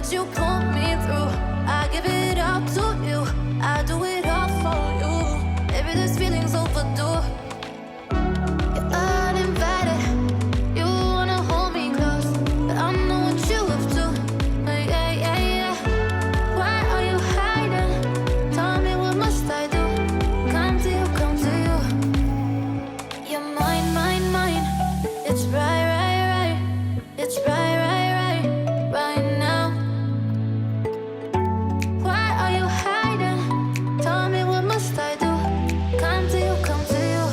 that you pull me through. I give it up to you, I do it all for you. Baby, this feeling's overdue. You're uninvited, you wanna hold me close, but I know what you up to. Yeah, yeah, yeah. Why are you hiding? Tell me, what must I do? Come to you, come to you. You're mine, mine, mine. It's right, right, right. It's right, right, right, right now. Why are you hiding? Tell me, what must I do? Come to you, come to you.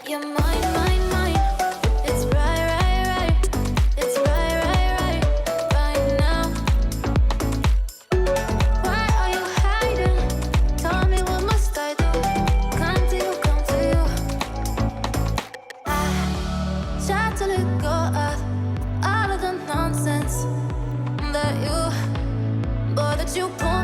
You're mine, mine, mine. It's right, right, right. It's right, right, right, right now. Why are you hiding? Tell me, what must I do? Come to you, come to you. I try to let go of all of the nonsense that you, boy, that you pull